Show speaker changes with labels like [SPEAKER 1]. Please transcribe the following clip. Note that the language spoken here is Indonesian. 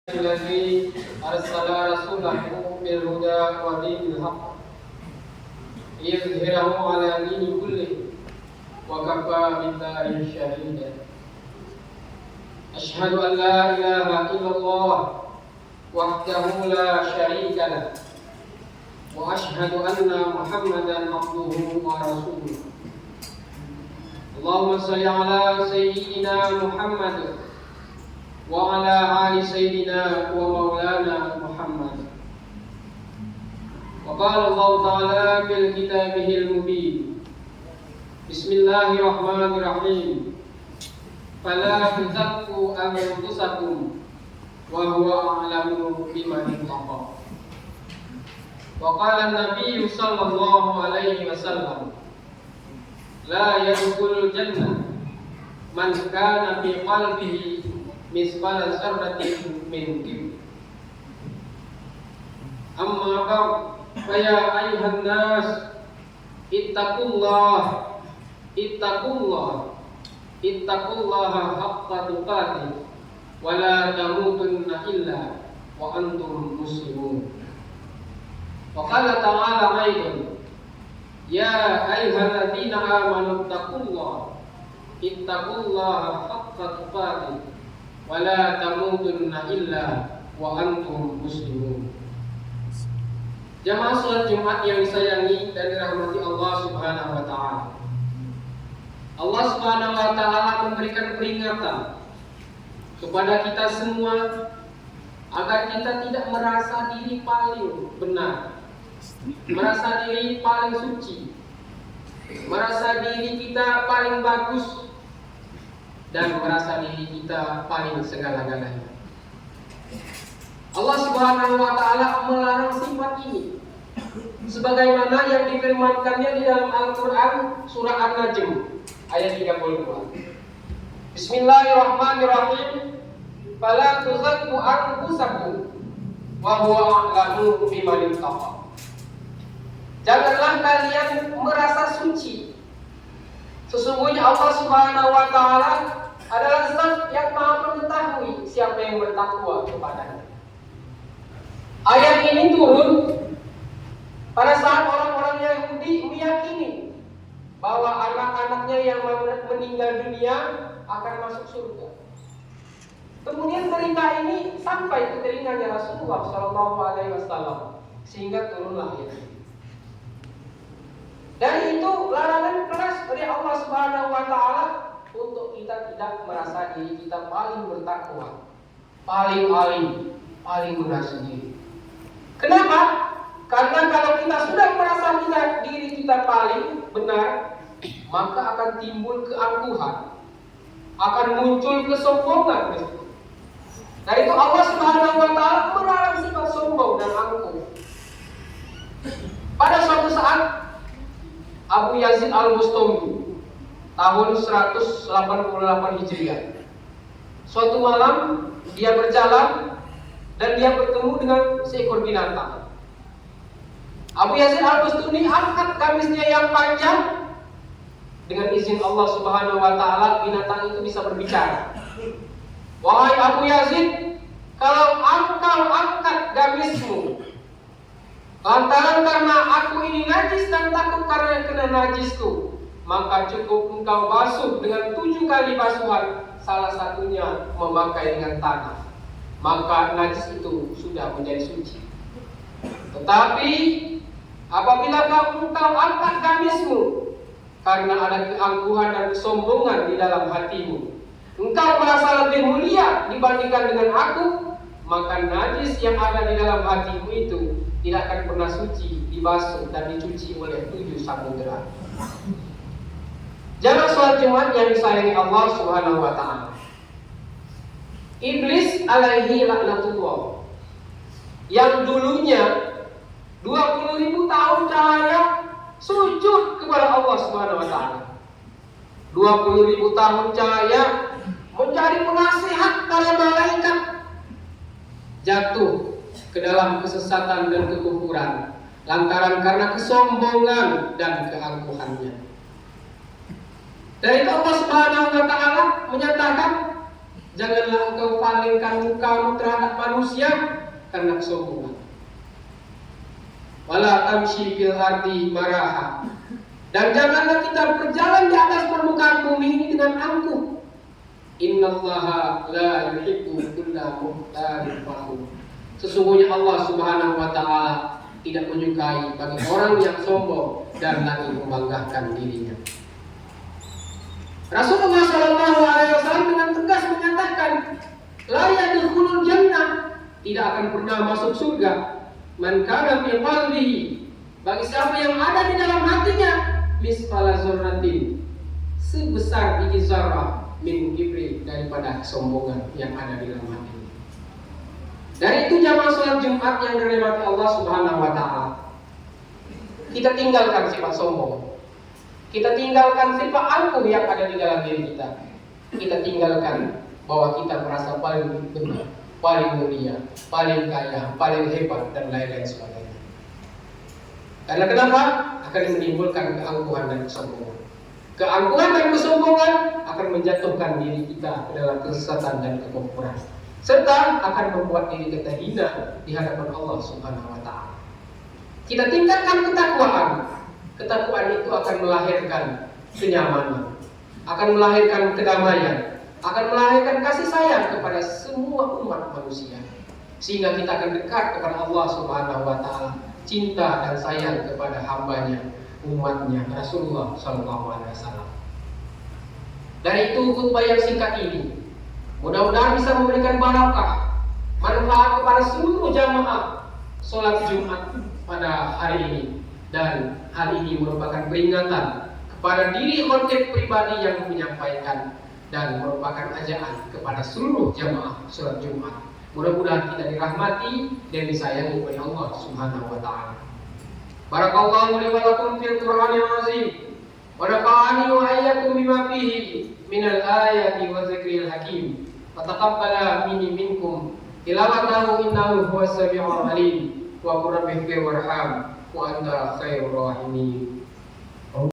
[SPEAKER 1] الذي أرسل رسوله بالهدى ودين الحق ليظهره على دين كله وكفى بالله شهيدا. أشهد أن لا إله إلا الله وحده لا شريك له وأشهد أن محمدا عبده ورسوله. اللهم صل على سيدنا محمد وعلى آل سيدنا ومولانا محمد. وقال الله تعالى في كتابه المبين: بسم الله الرحمن الرحيم. فلا تزكوا أنفسكم وهو أعلم بمن اتقى. وقال النبي صلى الله عليه وسلم: لا يدخل الجنة من كان في قلبه مثقال ذرة من كبر. أما بعد، فيا أيها الناس اتقوا الله حق تقاته ولا تموتن إلا وأنتم مسلمون. وقال تعالى أيضا: يا أيها الذين آمنوا اتقوا الله حق تقاته wala tamutunna illa wa antum muslimun. Jamaah salat Jumat yang disayangi dan dirahmati Allah Subhanahu wa taala. Allah Subhanahu wa taala memberikan peringatan kepada kita semua agar kita tidak merasa diri paling benar, merasa diri paling suci, merasa diri kita paling bagus, dan merasa diri kita paling segala-galanya. Allah Subhanahu wa taala melarang sifat ini, sebagaimana yang difirmankannya di dalam Al-Qur'an surah An-Najm ayat 32. Bismillahirrahmanirrahim. Fala tuzakku anfusakum wa huwa a'lamu biman ittaqa. Janganlah kalian merasa suci. Sesungguhnya Allah Subhanahu wa taala adalah zat yang maha mengetahui siapa yang bertakwa kepadanya. Ayat ini turun pada saat orang-orang Yahudi meyakini bahwa anak-anaknya yang meninggal dunia akan masuk surga. Kemudian berita ini sampai ke telinganya Rasulullah SAW, sehingga turunlah ayat ini. Dan itu larangan keras dari Allah Subhanahu wa taala untuk kita tidak merasa diri kita paling bertakwa, paling alim, paling benar sendiri. Kenapa? Karena kalau kita sudah merasa diri kita paling benar, maka akan timbul keangkuhan, akan muncul kesombongan. Nah, itu Allah Subhanahu wa taala melarang sifat sombong dan angkuh. Pada suatu saat Abu Yazid Al-Bustami tahun 188 Hijriah. Suatu malam dia berjalan dan dia bertemu dengan seekor binatang. Abu Yazid Al-Bustami angkat gamisnya yang panjang. Dengan izin Allah Subhanahu wa taala, binatang itu bisa berbicara. Wahai Abu Yazid, kalau engkau angkat gamismu lantaran karena aku ini najis dan takut karena kena najisku, maka cukup engkau basuh dengan 7 kali basuhan, salah satunya memakai dengan tanah, maka najis itu sudah menjadi suci. Tetapi apabila engkau angkat gamismu karena ada keangkuhan dan kesombongan di dalam hatimu, engkau merasa lebih mulia dibandingkan dengan aku, maka najis yang ada di dalam hatimu itu tidak akan pernah suci, dibasuh dan dicuci oleh 7 samudera. Jamaah salat Jumat yang disayangi Allah Subhanahu wa taala. Iblis alaihi laknatullah, yang dulunya 20.000 tahun cahaya sujud kepada Allah Subhanahu wa taala. 20.000 tahun cahaya mencari penasihat para malaikat, jatuh ke dalam kesesatan dan kekufuran lantaran karena kesombongan dan keangkuhannya. Dan itu Allah Subhanahu wa taala menyatakan Janganlah engkau palingkan mukamu terhadap manusia karena kesombongan. Wala tamshi fil ardi maraha. Dan janganlah kita berjalan di atas permukaan bumi ini dengan angkuh. Innallaha la yuhibbu kulla mukhtalin fakhur. Sesungguhnya Allah Subhanahu wa taala tidak menyukai bagi orang yang sombong dan lagi membanggakan dirinya. Rasulullah Shallallahu Alaihi Wasallam dengan tegas menyatakan, la yadkhulul jannah, tidak akan pernah masuk surga, man kana fi qalbihi, bagi siapa yang ada di dalam hatinya, misqala dzarratin, sebesar biji zarrah, min kibri, daripada kesombongan yang ada di dalam hati. Dari itu jamaah sholat Jumat yang dirahmati Allah Subhanahu Wa Taala, kita tinggalkan sifat sombong. Kita tinggalkan sifat angkuh yang ada di dalam diri kita. Kita tinggalkan bahwa kita merasa paling benar, paling mulia, paling kaya, paling hebat, dan lain-lain sebagainya. Karena kenapa? Akan menimbulkan keangkuhan dan kesombongan. Keangkuhan dan kesombongan akan menjatuhkan diri kita ke dalam kesesatan dan kekufuran, serta akan membuat diri kita hina di hadapan Allah Subhanahu Wa Taala. Kita tingkatkan ketakwaan. Ketakwaan itu akan melahirkan kenyamanan, akan melahirkan kedamaian, akan melahirkan kasih sayang kepada semua umat manusia, sehingga kita akan dekat kepada Allah Subhanahu Wa Taala, cinta dan sayang kepada hambanya, umatnya Rasulullah Shallallahu Alaihi Wasallam. Dari itu khutbah yang singkat ini mudah-mudahan bisa memberikan barakah, manfaat kepada seluruh jamaah sholat Jumat pada hari ini. Dan hal ini merupakan peringatan kepada diri khotib pribadi yang menyampaikan dan merupakan ajaan kepada seluruh jamaah sholat Jumat. Mudah-mudahan kita dirahmati dan disayangi oleh Allah Subhanahu Wa Taala. Barakallahu li wa lakum fil Qur'anil azim. Wa nafa'ani wa iyyakum bima fihi minal ayati wa dzikril hakim. Wa taqabbala minni minkum tilawatahu innahu huwas samiul alim. Wa qur rabbighfir warham wa anta khairur rahimin.